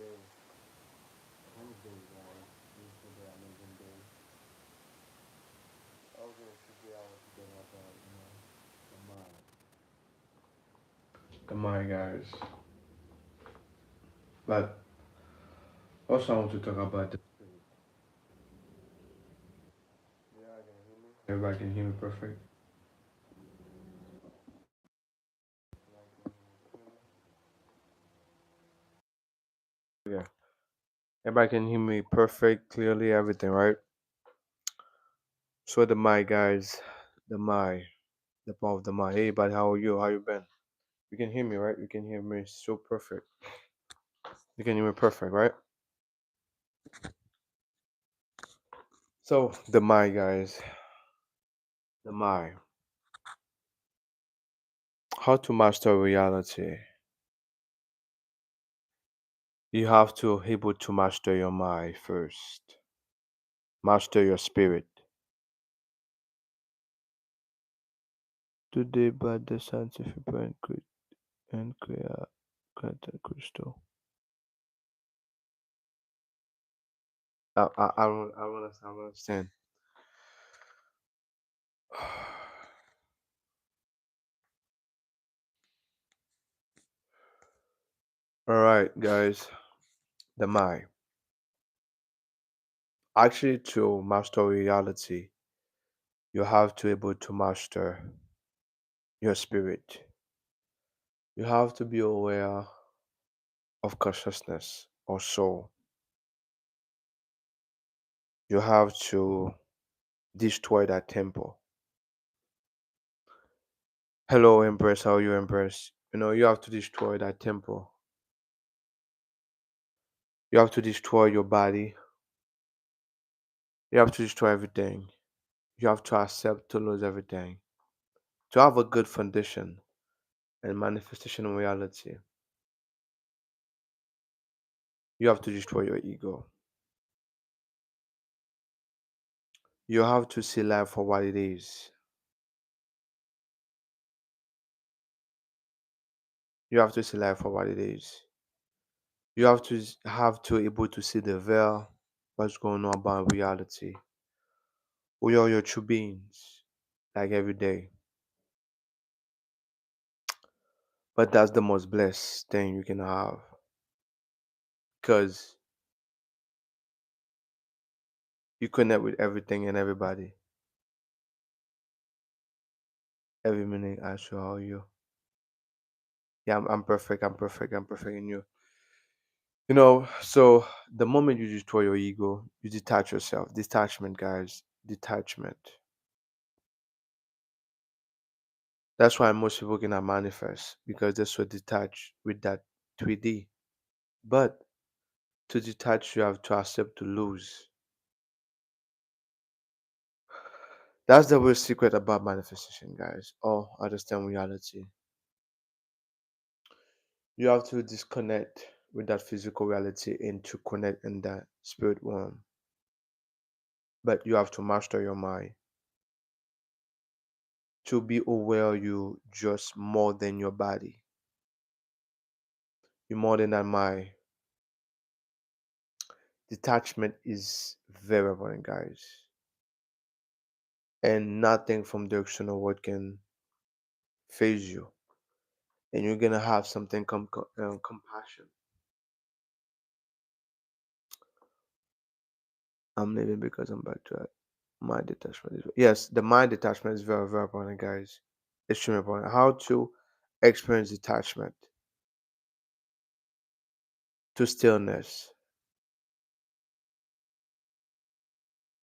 Wednesday, guys. This is the amazing day. I was gonna figure out today about the mind. The mind, guys. But also, I want to talk about the spirit. Yeah, can you hear me? Everybody can hear me perfect. Yeah, everybody can hear me perfect, clearly, everything, right? So the mind, guys. The mind. The power of the mind. Hey, buddy, how are you? How you been? You can hear me, right? You can hear me so perfect. You can hear me perfect, right? So the mind, guys. The mind. How to master reality. You have to able to master your mind first. Master your spirit. Today, by the scientific brain and clear quantum crystal. I don't understand. All right, guys. The mind. Actually, to master reality, you have to able to master your spirit. You have to be aware of consciousness or soul. You have to destroy that temple. Hello, Empress. How are you, Empress? You have to destroy that temple. You have to destroy your body. You have to destroy everything. You have to accept to lose everything. To have a good foundation and manifestation in reality, you have to destroy your ego. You have to see life for what it is. You have to see life for what it is. You have to able to see the veil, what's going on about reality. We are your true beings, like every day. But that's the most blessed thing you can have. Because you connect with everything and everybody. Every minute I show how you. Yeah, I'm perfect. I'm perfect. I'm perfect in you. So the moment you destroy your ego, you detach yourself. Detachment, guys. Detachment. That's why most people cannot manifest because they're so detached with that 3D. But to detach, you have to accept to lose. That's the real secret about manifestation, guys. Or understand reality. You have to disconnect with that physical reality and to connect in that spirit realm. But you have to master your mind to be aware you just more than your body. You're more than that mind. Detachment is very important, guys. And nothing from the external world can phase you. And you're gonna have something compassion. I'm leaving because I'm back to it. Mind detachment is yes, the mind detachment is very, very important, guys. Extremely important. How to experience detachment to stillness.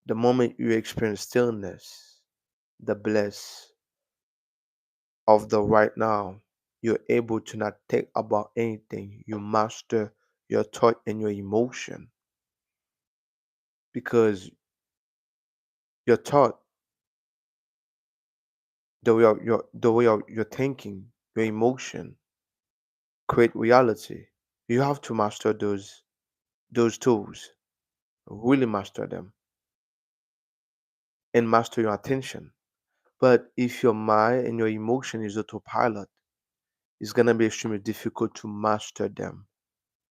The moment you experience stillness, the bliss of the right now, you're able to not think about anything. You master your thought and your emotion because your thought, the way of your thinking, your emotion create reality. You have to master those tools, really master them, and master your attention. But if your mind and your emotion is autopilot, it's gonna be extremely difficult to master them.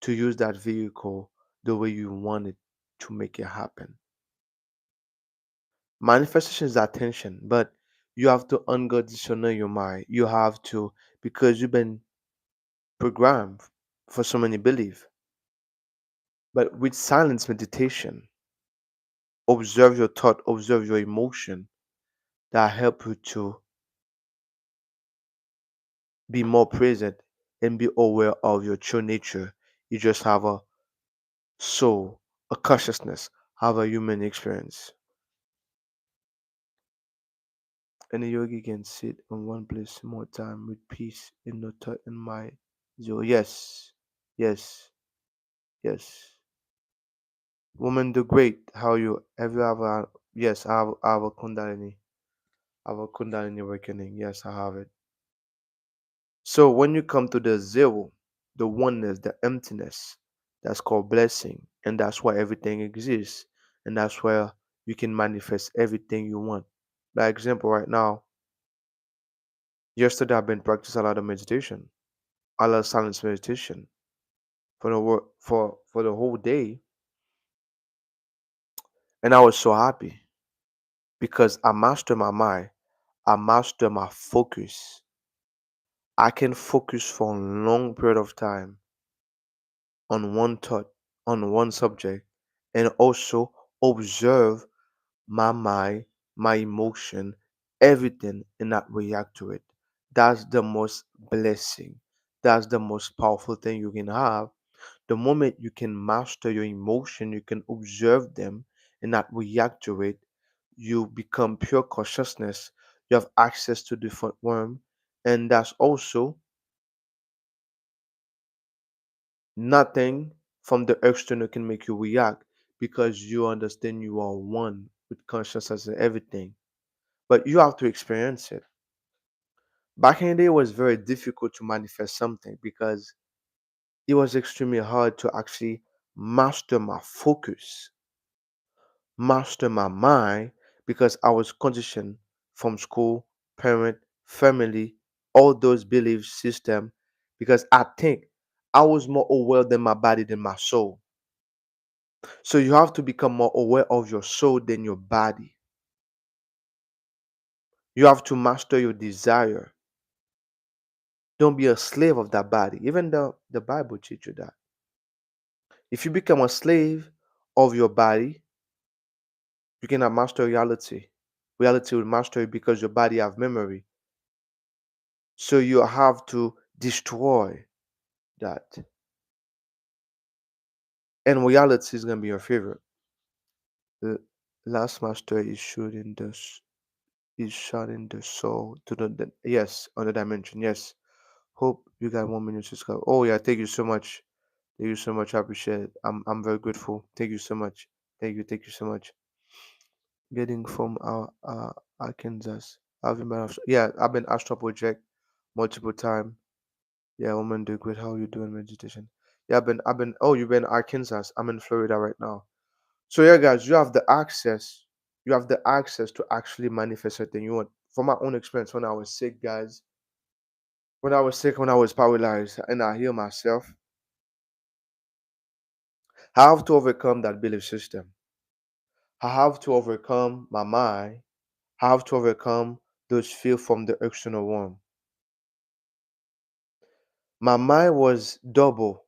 to use that vehicle the way you want it to make it happen. Manifestation is attention, but you have to unconditional your mind. You have to, because you've been programmed for so many beliefs. But with silence meditation, observe your thought, observe your emotion that help you to be more present and be aware of your true nature. You just have a soul, a consciousness, have a human experience. And a yogi can sit in one place more time with peace in the thought and mind. So yes, yes, yes. Woman the great, how you have you ever yes, I have a kundalini. I have a kundalini awakening. Yes, I have it. So when you come to the zero, the oneness, the emptiness, that's called blessing. And that's why everything exists. And that's where you can manifest everything you want. Like example, right now, yesterday I've been practicing a lot of meditation, a lot of silence meditation for the for the whole day. And I was so happy because I mastered my mind, I mastered my focus. I can focus for a long period of time on one thought, on one subject, and also observe my mind, my emotion, everything, and not react to it. That's the most blessing. That's the most powerful thing you can have. The moment you can master your emotion, you can observe them and not react to it, you become pure consciousness. You have access to different realm, and that's also nothing from the external can make you react because you understand you are one with consciousness and everything. But you have to experience it. Back in the day, it was very difficult to manifest something because it was extremely hard to actually master my focus, master my mind because I was conditioned from school, parent, family, all those belief system because I think I was more aware than my body than my soul. So you have to become more aware of your soul than your body. You have to master your desire. Don't be a slave of that body. Even the Bible teach you that. If you become a slave of your body, you cannot master reality. Reality will master you because your body have memory. So you have to destroy that. And reality is gonna be your favorite. The last master is shooting is shutting the soul to the yes, on the dimension. Yes. Hope you got 1 minute to go. Oh yeah, thank you so much. Thank you so much. I appreciate it. I'm very grateful. Thank you so much. Thank you so much. Getting from Arkansas. Yeah, I've been Astro Project multiple time. Yeah, woman do great. How you doing meditation? Yeah, I've been oh you've been Arkansas. I'm in Florida right now. So yeah guys, you have the access. You have the access to actually manifest everything you want. From my own experience when I was sick, guys, when I was sick, when I was paralyzed and I heal myself, I have to overcome that belief system. I have to overcome my mind. I have to overcome those fear from the external world. My mind was double.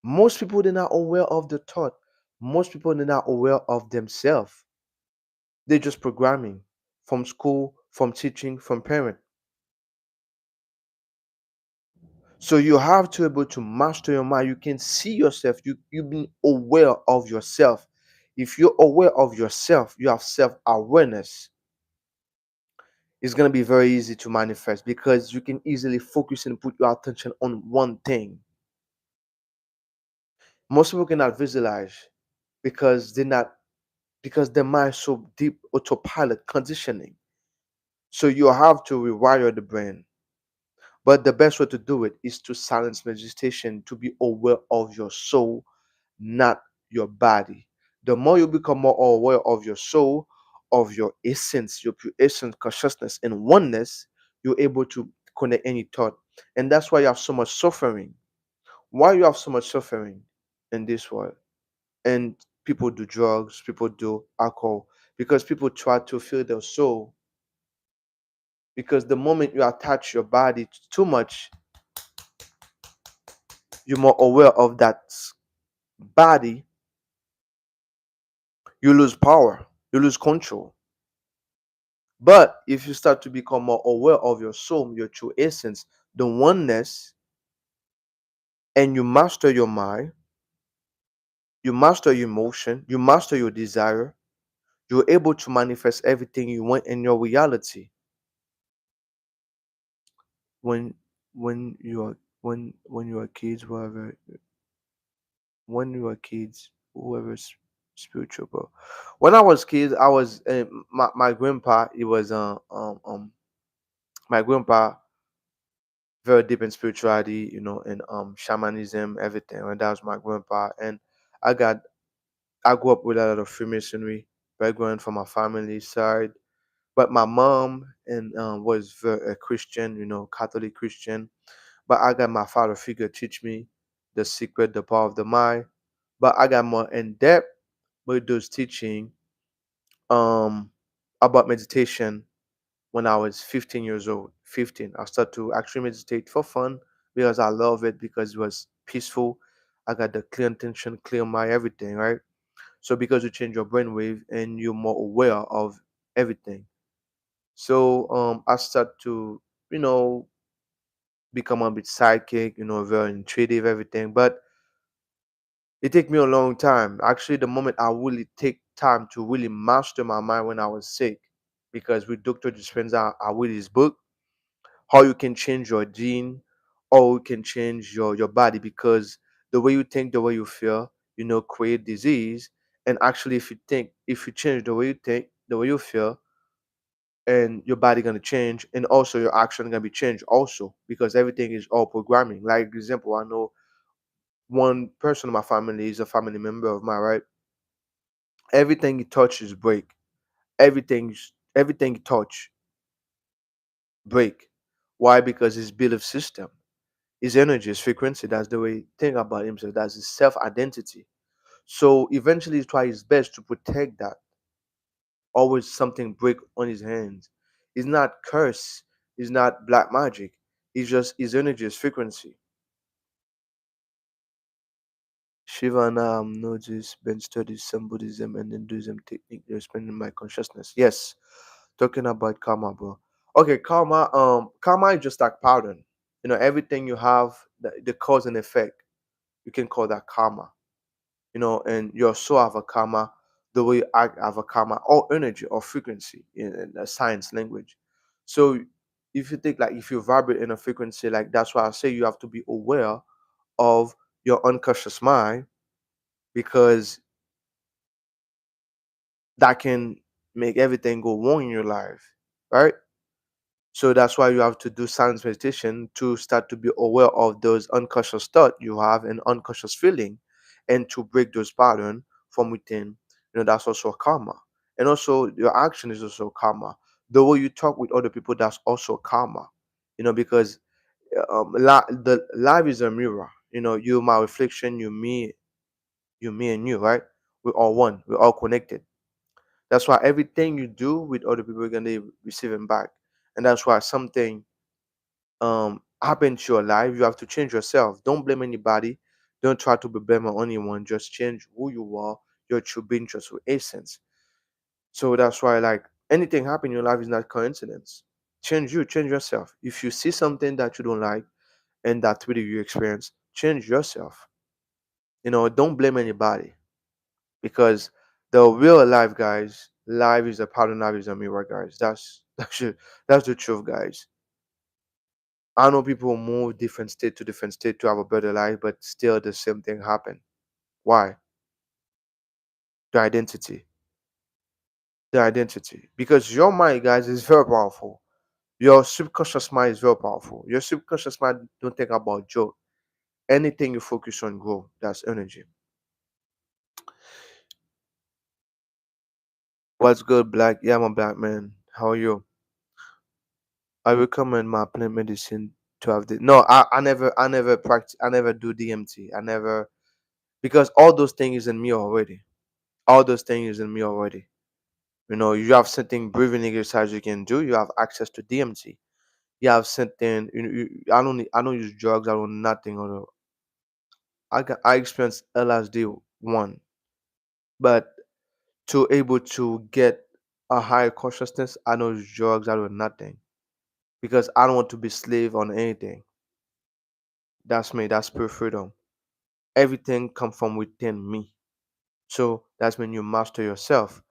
Most people they're not aware of the thought. Most people they're not aware of themselves. They're just programming from school, from teaching, from parent. So you have to be able to master your mind. You can see yourself. You being aware of yourself. If you're aware of yourself, you have self-awareness. It's going to be very easy to manifest because you can easily focus and put your attention on one thing. Most people cannot visualize because they're not because their mind is so deep autopilot conditioning. So you have to rewire the brain. But the best way to do it is to silence meditation, to be aware of your soul, not your body. The more you become more aware of your soul, of your essence, your pure essence, consciousness, and oneness, you're able to connect any thought. And that's why you have so much suffering. Why you have so much suffering in this world? And people do drugs, people do alcohol, because people try to fill their soul. Because the moment you attach your body too much, you're more aware of that body, you lose power, you lose control. But if you start to become more aware of your soul, your true essence, the oneness, and you master your mind, you master your emotion, you master your desire, you're able to manifest everything you want in your reality. When you are when you are kids, whatever, when you were kids, whoever's spiritual, bro. When I was kid, I was my grandpa. He was my grandpa very deep in spirituality, and shamanism, everything. And that was my grandpa. And I got I grew up with a lot of Freemasonry background from my family side. But my mom and was very a Christian, Catholic Christian. But I got my father figure teach me the secret, the power of the mind. But I got more in depth with those teaching um about meditation when I was 15 years old. 15, I started to actually meditate for fun because I love it because it was peaceful. I got the clear intention, clear mind, everything, right? So because you change your brainwave and you're more aware of everything. So I start to, you know, become a bit psychic, very intuitive, everything. But it took me a long time. Actually, the moment I really take time to really master my mind when I was sick, because with Dr. Dispenza, I read his book, how you can change your gene, or you can change your body, because the way you think, the way you feel, create disease. And actually, if you change the way you think, the way you feel, and your body gonna change, and also your action gonna be changed also, because everything is all programming. Like example, I know one person in my family is a family member of mine, right? Everything he touches break. Everything he touch break. Why? Because his belief system, his energy, his frequency, that's the way he think about himself, that's his self-identity. So eventually he try his best to protect that. Always something break on his hands. It's not curse, it's not black magic. It's just his energy, his frequency. Shivana noticed Ben studies some Buddhism and Hinduism technique they're expanding my consciousness. Yes. Talking about karma, bro. Okay, karma is just like pattern. Everything you have, the cause and effect, you can call that karma. And your soul have a karma, the way you act have a karma, or energy or frequency in the science language. So if you think, like, if you vibrate in a frequency, like, that's why I say you have to be aware of your unconscious mind, because that can make everything go wrong in your life, right? So that's why you have to do silence meditation to start to be aware of those unconscious thoughts you have and unconscious feeling, and to break those patterns from within. That's also karma. And also your action is also karma. The way you talk with other people, that's also karma. Because the life is a mirror. You my reflection, you me and you, right? We're all one. We're all connected. That's why everything you do with other people, you're gonna receive them back. And that's why something happen to your life, you have to change yourself. Don't blame anybody. Don't try to be blame on anyone. Just change who you are, your true being, your true essence. So that's why, like, anything happen in your life is not coincidence. Change you, change yourself. If you see something that you don't like and that really you experience, change yourself. Don't blame anybody, because the real life, guys, life is a pattern, life is a mirror, guys. That's the truth, guys. I know people move different state to different state to have a better life, but still the same thing happen. Why? The identity. The identity. Because your mind, guys, is very powerful. Your subconscious mind is very powerful. Your subconscious mind don't think about joke. Anything you focus on grow. That's energy. What's good, Black? Yeah, I'm a black man. How are you? I recommend my plant medicine. to have the no. I never practice. I never do DMT. I never because all those things is in me already. All those things is in me already. You have certain breathing exercise you can do. You have access to DMT. You have certain. I don't use drugs. I don't nothing. I experienced LSD one, but to able to get a higher consciousness, I don't use drugs. I do nothing because I don't want to be slave on anything. That's me. That's pure freedom. Everything come from within me. So that's when you master yourself.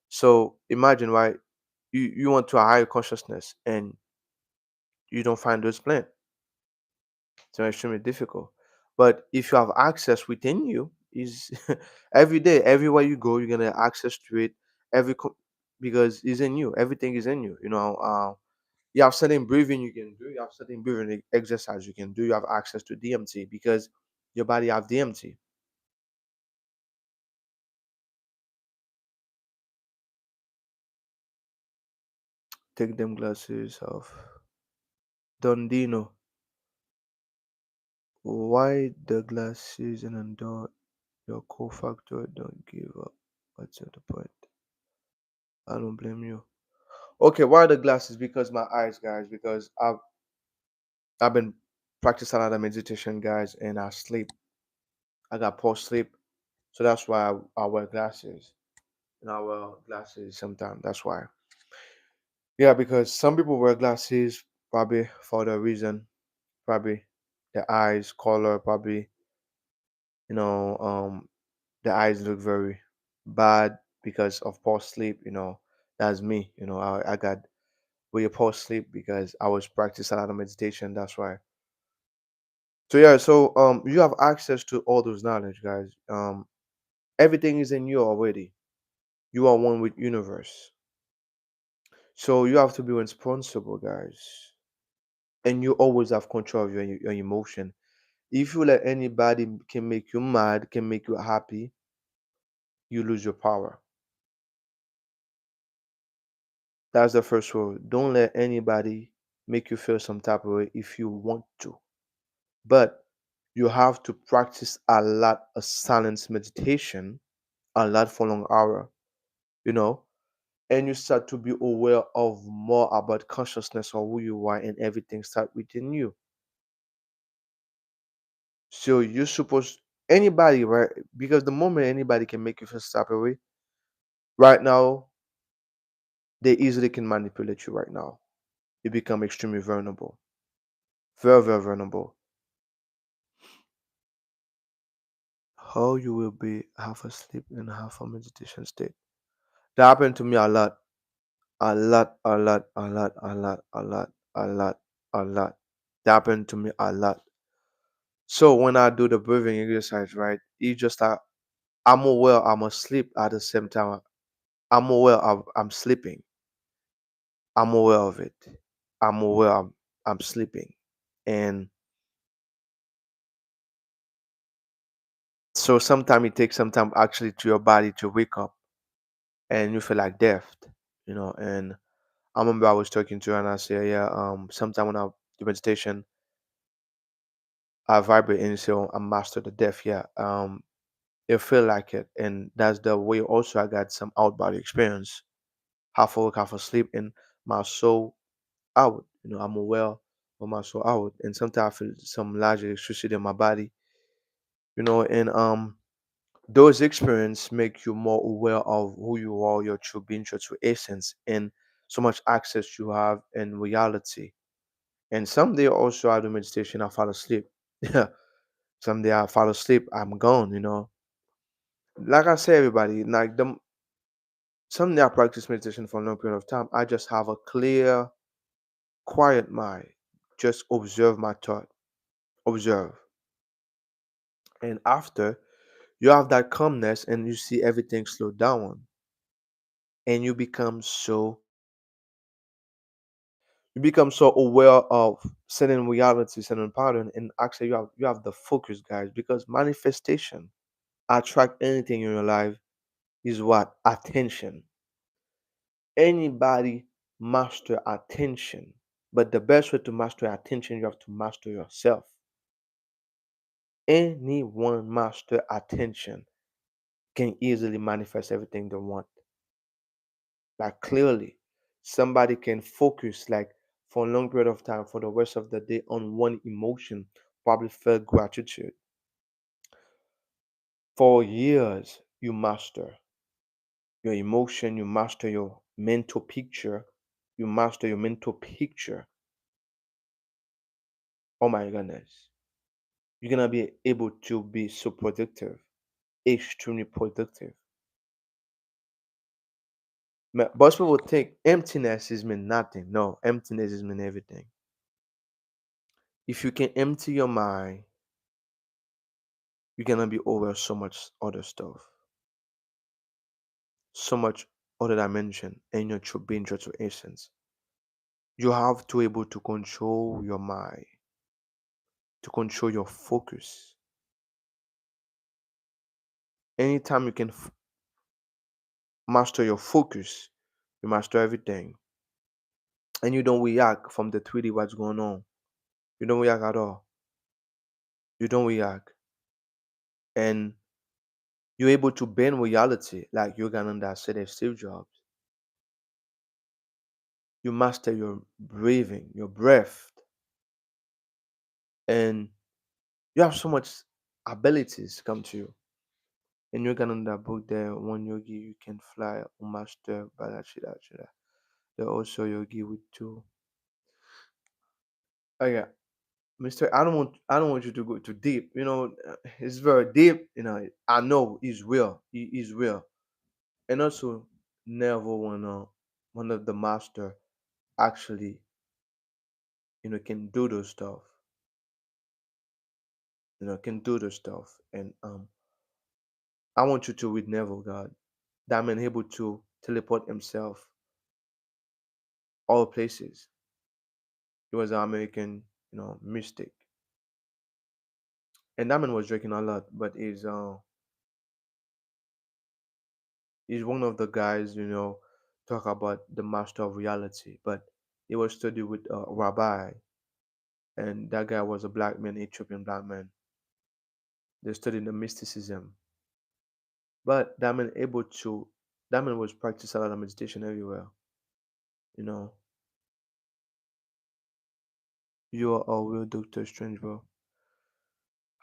So imagine, right? You want to a higher consciousness and you don't find those plants. It's extremely difficult. But if you have access within you, is every day, everywhere you go, you're gonna access to it. Because it's in you. Everything is in you. You have certain breathing you can do. You have certain breathing exercise you can do. You have access to DMT because your body have DMT. Take them glasses off. Dondino, why the glasses and endure your cofactor don't give up? What's the point? I don't blame you. Okay, why the glasses? Because my eyes, guys. Because I've been practicing a lot of meditation, guys, and I sleep. I got poor sleep, so that's why I wear glasses. And I wear glasses sometimes. That's why. Yeah, because some people wear glasses probably for the reason, probably the eyes color, probably you know, the eyes look very bad because of poor sleep. That's me. I got really poor sleep because I was practicing a lot of meditation. That's why. So yeah, so you have access to all those knowledge, guys. Everything is in you already. You are one with universe. So you have to be responsible, guys. And you always have control of your emotion. If you let anybody can make you mad, can make you happy, you lose your power. That's the first rule. Don't let anybody make you feel some type of way if you want to. But you have to practice a lot of silence meditation, a lot for long hour, you know, and you start to be aware of more about consciousness or who you are and everything start within you. So you're supposed anybody, right? Because the moment anybody can make you feel some type of way, right now, they easily can manipulate you right now. You become extremely vulnerable. Very, very vulnerable. How you will be half asleep and half a meditation state. That happened to me a lot. A lot, a lot, a lot, a lot, a lot, a lot, a lot. That happened to me a lot. So when I do the breathing exercise, right, it's just like I'm aware I'm asleep at the same time. I'm aware I'm sleeping. I'm aware of it. I'm aware I'm sleeping. And so sometimes it takes some time actually to your body to wake up and you feel like death. And I remember I was talking to her and I said, yeah, sometime when I do meditation, I vibrate and say, oh, I'm master the death. Yeah. It feel like it. And that's the way also I got some out body experience. Half awake, half asleep, and my soul out. I'm aware of my soul out. And sometimes I feel some large electricity in my body, and those experiences make you more aware of who you are, your true being, your true essence, and so much access you have in reality. And someday also I do meditation, I fall asleep. Yeah. Someday I fall asleep, I'm gone. Like I say, everybody, like someday I practice meditation for a long period of time. I just have a clear, quiet mind. Just observe my thought. Observe. And after you have that calmness and you see everything slow down and you become so aware of certain reality, certain pattern, and actually you have the focus, guys, because manifestation attract anything in your life is what? Attention. Anybody master attention But the best way to master attention, you have to master yourself. Anyone master attention can easily manifest everything they want. Like clearly, somebody can focus like for a long period of time for the rest of the day on one emotion, probably feel gratitude. For years, you master your emotion, you master your mental picture, you master your mental picture. Oh my goodness. You're gonna be able to be so productive, extremely productive. Most people think emptiness is mean nothing. No, emptiness is mean everything. If you can empty your mind, you're gonna be over so much other stuff, so much other dimension, and your true being, your true essence. You have to able to control your mind, to control your focus. Anytime you can master your focus, you master everything, and you don't react from the 3D what's going on. You don't react at all. You don't react, and you're able to bend reality like Uganda said Steve Jobs. You master your breathing, your breath, and you have so much abilities come to you. And you're gonna that book there, one yogi you can fly, master Balachida. There also yogi with two. Oh yeah, Mister. I don't want you to go too deep. It's very deep. I know he's real. He is real. And also, Neville, one of the master actually, can do those stuff. Can do those stuff. And I want you to read Neville, God. That man able to teleport himself all places. He was an American, mystic. And that man was drinking a lot, but he's one of the guys, talk about the master of reality. But he was studied with a rabbi, and that guy was a black man, Ethiopian black man. They studied the mysticism. But that man was practice a lot of meditation everywhere. You know, you are a real Doctor Strange, bro.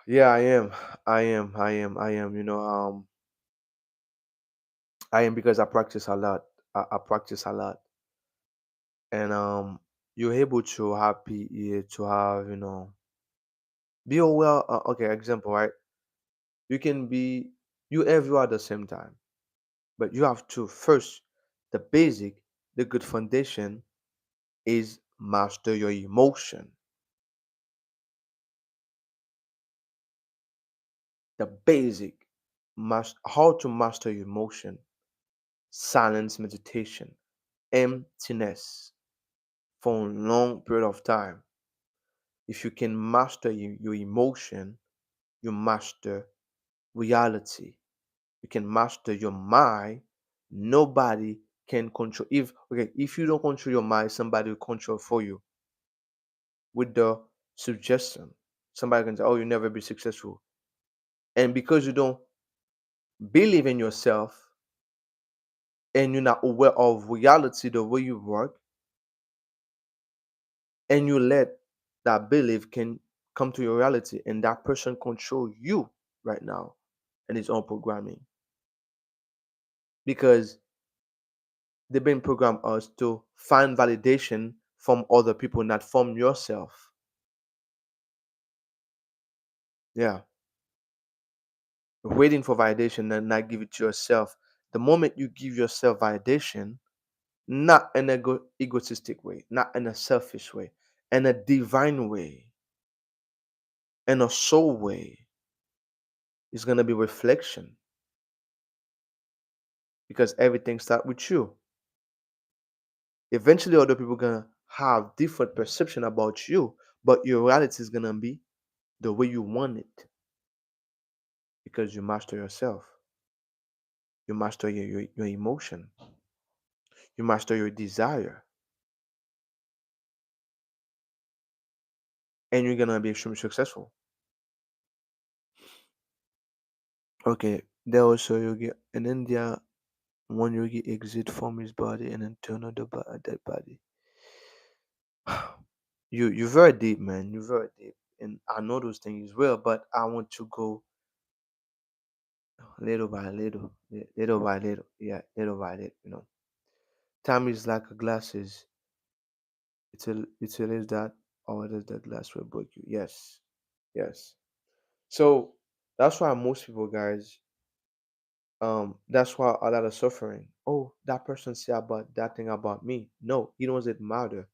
Yeah, I am. I am. I am because I practice a lot. I practice a lot, and you're able to happy to have be aware. Okay, example, right? You can be you everywhere at the same time, but you have to first the basic, the good foundation is master your emotion. The basic how to master your emotion, silence meditation, emptiness for a long period of time. If you can master your emotion, you master reality. You can master your mind. Nobody can control. If you don't control your mind, somebody will control for you with the suggestion. Somebody can say, "Oh, you'll never be successful," and because you don't believe in yourself and you're not aware of reality, the way you work, and you let that belief can come to your reality, and that person control you right now and his own programming because they've been programmed us to find validation from other people, not from yourself. Yeah, waiting for validation and not give it to yourself. The moment you give yourself validation, not in a egotistic way, not in a selfish way, in a divine way, in a soul way, it's gonna be reflection because everything starts with you. Eventually, other people gonna have different perception about you, but your reality is gonna be the way you want it because you master yourself. You master your emotion. You master your desire. and you're gonna be extremely successful. Okay, there also yogi in India, one yogi exit from his body and then turn on the dead body. You're very deep, man. You're very deep, and I know those things well. But I want to go little by little, little by little, yeah, little by little. Time is like a glasses. It is that, or it is the glass will break you. Yes, yes. So that's why most people, guys, that's why a lot of suffering. Oh, that person said about that thing about me. No, it doesn't matter.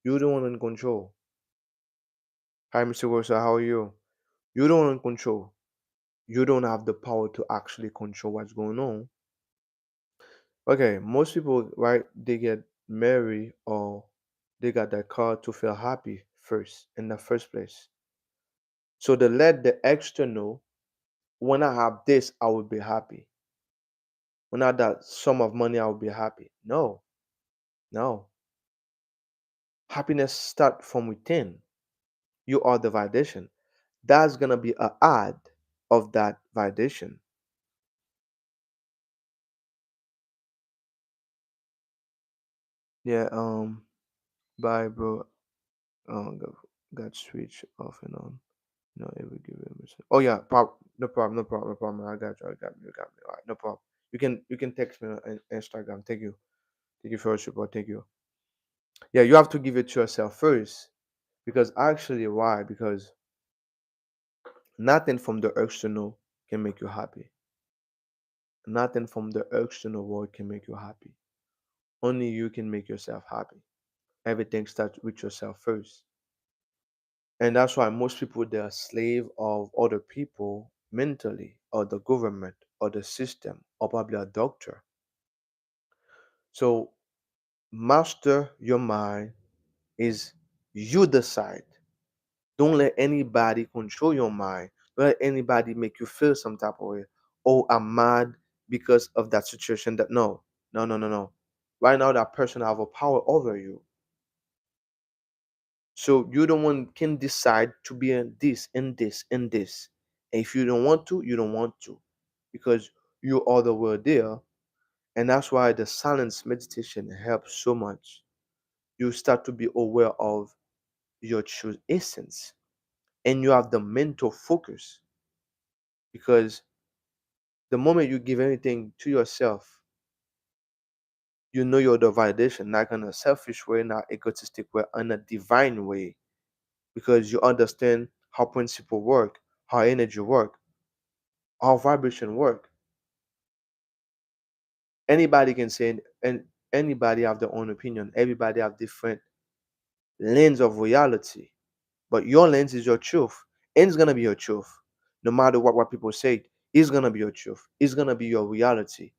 You're the one in control. Hi, Mr. Wilson, how are you? You're the one in control. You don't have the power to actually control what's going on. Okay, most people, right, they get married or they got that car to feel happy first in the first place. So they let the extra know, when I have this, I will be happy. When I have that sum of money, I will be happy. No, no. Happiness start from within. You are the validation. That's gonna be a ad of that validation. Yeah, bye bro. Got, switch off and on. No, it will give you a message. Oh yeah, no problem, no problem, no problem. I got you, I got you, you got me. All right, no problem. You can text me on Instagram. Thank you for your support. Thank you. Yeah, you have to give it to yourself first, because actually, why? Because nothing from the external can make you happy. Nothing from the external world can make you happy. Only you can make yourself happy. Everything starts with yourself first. And that's why most people, they are slave of other people mentally, or the government, or the system, or probably a doctor. So master your mind is you decide. Don't let anybody control your mind. Don't let anybody make you feel some type of way. Oh, I'm mad because of that situation. That no, no, no, no, no. Right now, that person have a power over you. So you the one can decide to be in this, in this, in this. And if you don't want to, you don't want to, because you are the word there. And that's why the silence meditation helps so much. You start to be aware of your true essence, and you have the mental focus, because the moment you give anything to yourself, you know you're the validation, not in a selfish way, not egotistic way, in a divine way, because you understand how principle work, how energy work, how vibration work. Anybody can say, and anybody have their own opinion. Everybody have different lens of reality, but your lens is your truth, and it's gonna be your truth, no matter what people say. It's gonna be your truth. It's gonna be your reality.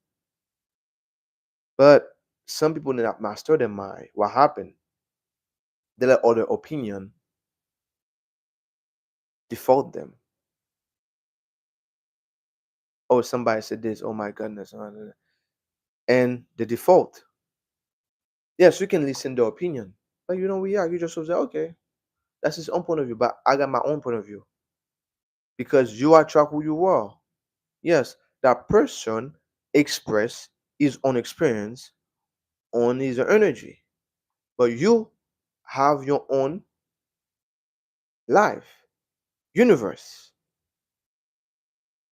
But some people did not master their mind. What happened? They let other opinion default them. Oh, somebody said this. Oh my goodness, and the default. Yes, you can listen to opinion, but you know we are. You just say, okay, that's his own point of view, but I got my own point of view, because you attract who you are. Yes, that person express his own experience on his energy, but you have your own life, universe.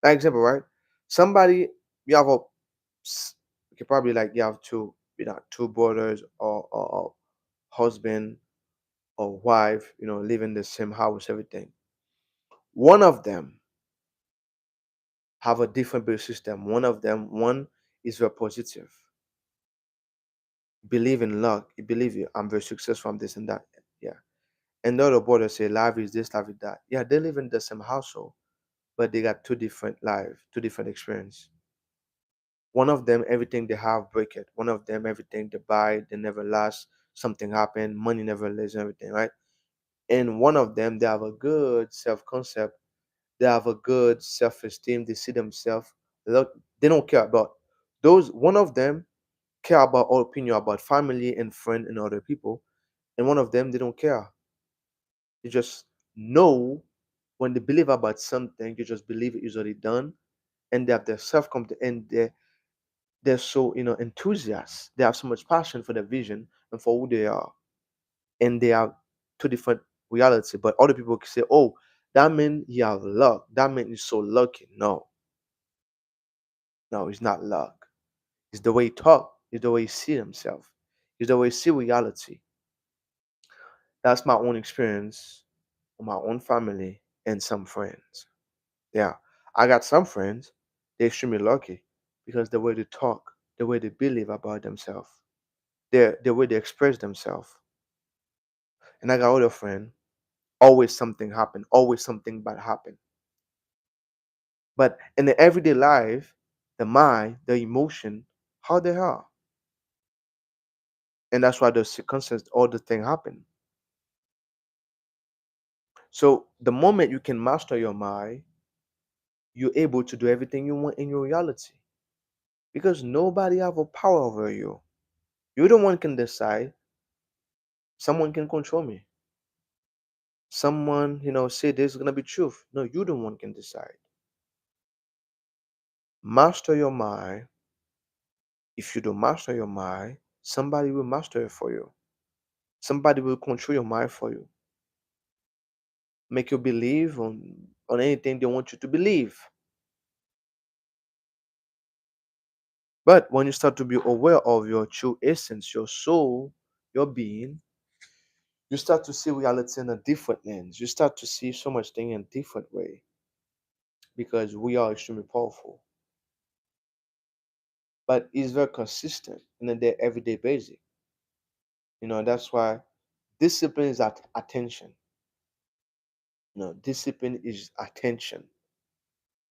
Like example, right? Somebody, you have a you can probably, like, you have two brothers, or husband or wife, live in the same house, everything. One of them have a different belief system. One is very positive, believe in luck. You believe it. I'm very successful. I'm this and that. Yeah. And the other brother say life is this, life is that. Yeah, they live in the same household, but they got two different life, two different experience. One of them, everything they have break it. One of them, everything they buy, they never last. Something happen, money never lasts, everything, right? And one of them, they have a good self concept. They have a good self esteem. They see themselves. Look, they don't care about those. One of them care about all opinion about family and friend and other people, and one of them, they don't care. They just know when they believe about something, you just believe it is already done, and they have their self confidence, and they're so enthusiastic. They have so much passion for their vision and for who they are, and they have two different reality. But other people can say, "Oh, that means you have luck. That means you're so lucky." No, no, it's not luck. It's the way he talk. It's the way he see himself. It's the way he see reality. That's my own experience with my own family and some friends. Yeah, I got some friends. They're extremely lucky because the way they talk, the way they believe about themselves, the way they express themselves. And I got other friend. Always something happen. Always something bad happen. But in the everyday life, the mind, the emotion, how they are, and that's why the circumstance, all the thing happen. So the moment you can master your mind, you're able to do everything you want in your reality because nobody have a power over you. You're the one can decide. Someone can control me. Someone, say this is gonna be truth. No, you the one can decide. Master your mind. If you don't master your mind, somebody will master it for you. Somebody will control your mind for you. Make you believe on anything they want you to believe. But when you start to be aware of your true essence, your soul, your being, you start to see reality in a different lens. You start to see so much thing in a different way because we are extremely powerful. But it's very consistent in a day, everyday basis. That's why discipline is attention. Discipline is attention.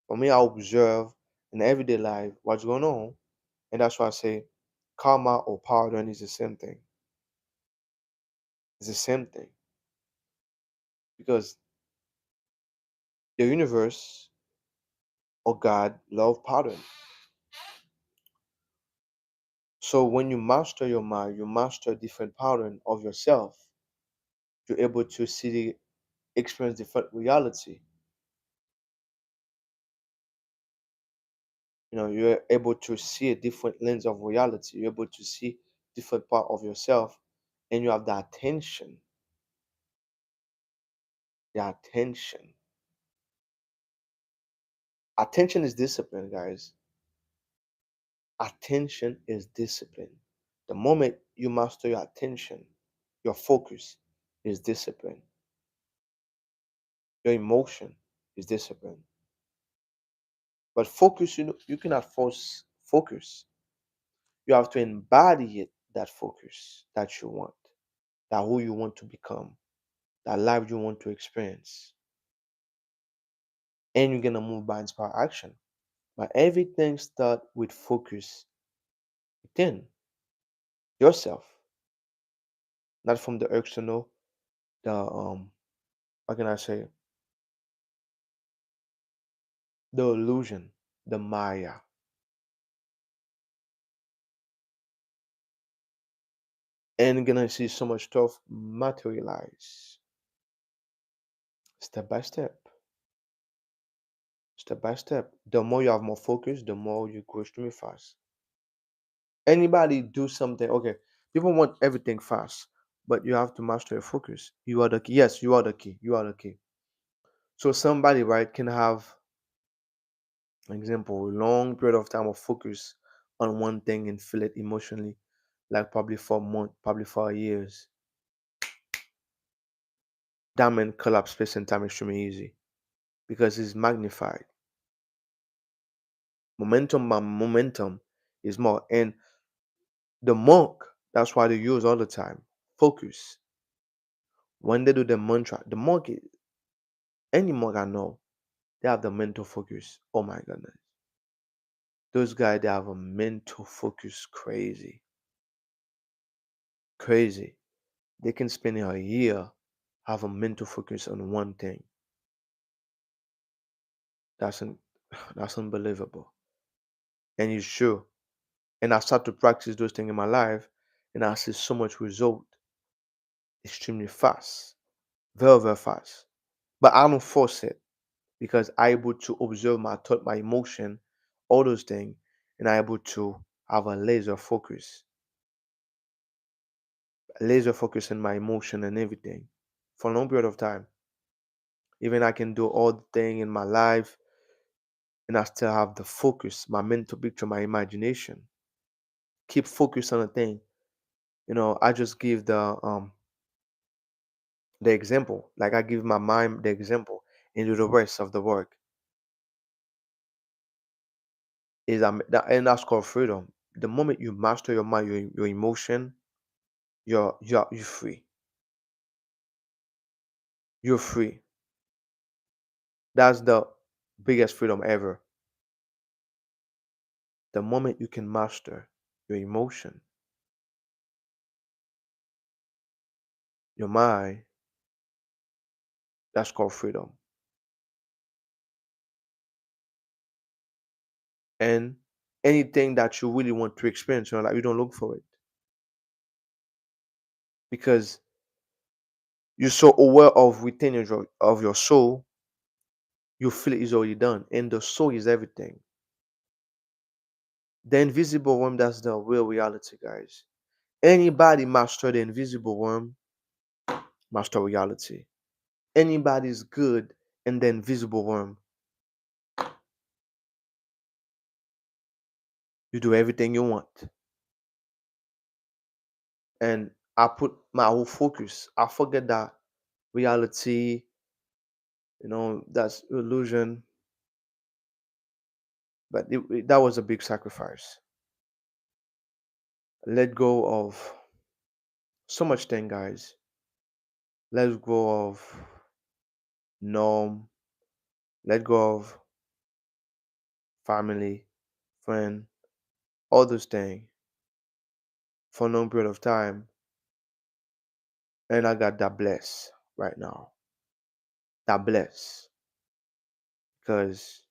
For me, I observe in everyday life what's going on, and that's why I say karma or pardon is the same thing. It's the same thing because the universe or God love pardon. So when you master your mind, you master different pattern of yourself. You're able to see, experience different reality. You're able to see a different lens of reality. You're able to see different part of yourself, and you have the attention. The attention. Attention is discipline, guys. Attention is discipline. The moment you master your attention, your focus is discipline. Your emotion is discipline. But focus, you cannot force focus. You have to embody it, that focus that you want, that who you want to become, that life you want to experience. And you're gonna move by inspired action. But everything starts with focus within yourself, not from the external, the how can I say, the illusion, the Maya. And you're gonna see so much stuff materialize step by step, step by step. The more you have more focus, the more you grow extremely fast. Anybody do something, okay, people want everything fast, but you have to master your focus. You are the key. Yes, you are the key. You are the key. So somebody, right, can have an example, a long period of time of focus on one thing and feel it emotionally, like probably for a month, probably for years. That man collapse space and time extremely easy because it's magnified. Momentum by momentum is more. And the monk, that's why they use all the time. Focus. When they do the mantra, the monk, any monk I know, they have the mental focus. Oh my goodness. Those guys, they have a mental focus crazy. Crazy. They can spend a year have a mental focus on one thing. That's that's unbelievable. And it's true. And I start to practice those things in my life and I see so much result extremely fast. Very, very fast. But I don't force it because I able to observe my thought, my emotion, all those things, and I able to have laser focus on my emotion and everything for a long period of time. Even I can do all the thing in my life and I still have the focus, my mental picture, my imagination. Keep focused on the thing. I just give the example. Like I give my mind the example and do the rest of the work. And that's called freedom. The moment you master your mind, your emotion, you're free. You're free. That's the biggest freedom ever. The moment you can master your emotion, your mind, that's called freedom. And anything that you really want to experience, like you don't look for it because you're so aware of within of your soul, you feel it is already done, and the soul is everything. The invisible realm, that's the real reality, guys. Anybody master the invisible realm, master reality. Anybody's good in the invisible realm, you do everything you want. And I put my whole focus. I forget that reality, that's illusion. But that was a big sacrifice. Let go of so much thing, guys. Let go of norm. Let go of family, friend, all those things for a long period of time. And I got that bless right now. That bless. Because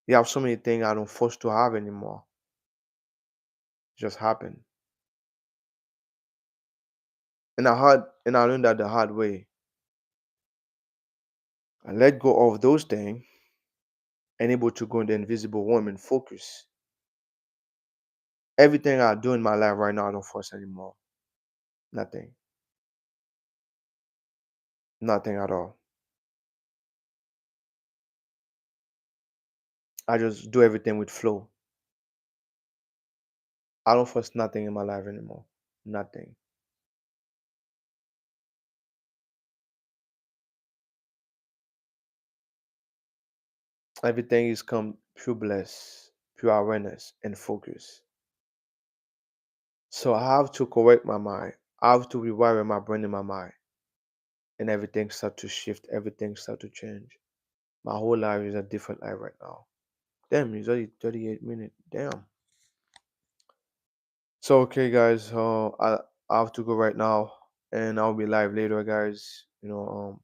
you have so many things I don't force to have anymore. It just happen. And I learned that the hard way. I let go of those things and able to go in the invisible realm and focus. Everything I do in my life right now I don't force anymore. Nothing. Nothing at all. I just do everything with flow. I don't force nothing in my life anymore. Nothing. Everything is come pure bliss, pure awareness, and focus. So I have to correct my mind. I have to rewire my brain in my mind. And everything start to shift. Everything start to change. My whole life is a different life right now. Damn, it's already 38 minutes. Damn. So okay guys, I have to go right now and I'll be live later, guys. I'll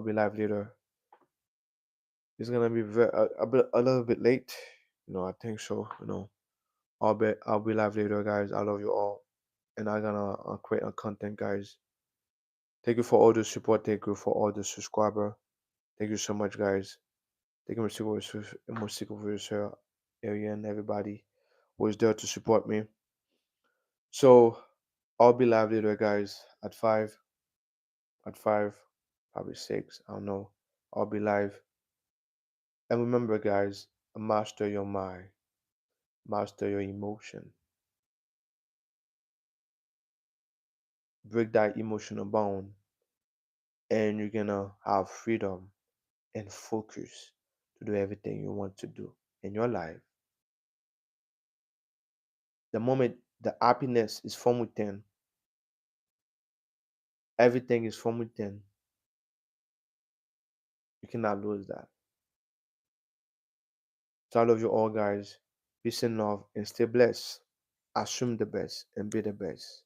be live later. It's gonna be a little bit late. I think so. I'll be live later, guys. I love you all, and I'm gonna create a content, guys. Thank you for all the support. Thank you for all the subscriber. Thank you so much, guys. Thank you, Mr. Producer, Arian, everybody who is there to support me. So I'll be live later, guys, at five, probably six. I don't know. I'll be live. And remember, guys, master your mind, master your emotion, break that emotional bond, and you're gonna have freedom and focus to do everything you want to do in your life. The moment the happiness is from within, everything is from within, you cannot lose that. So I love you all, guys. Peace and love, and stay blessed. Assume the best and be the best.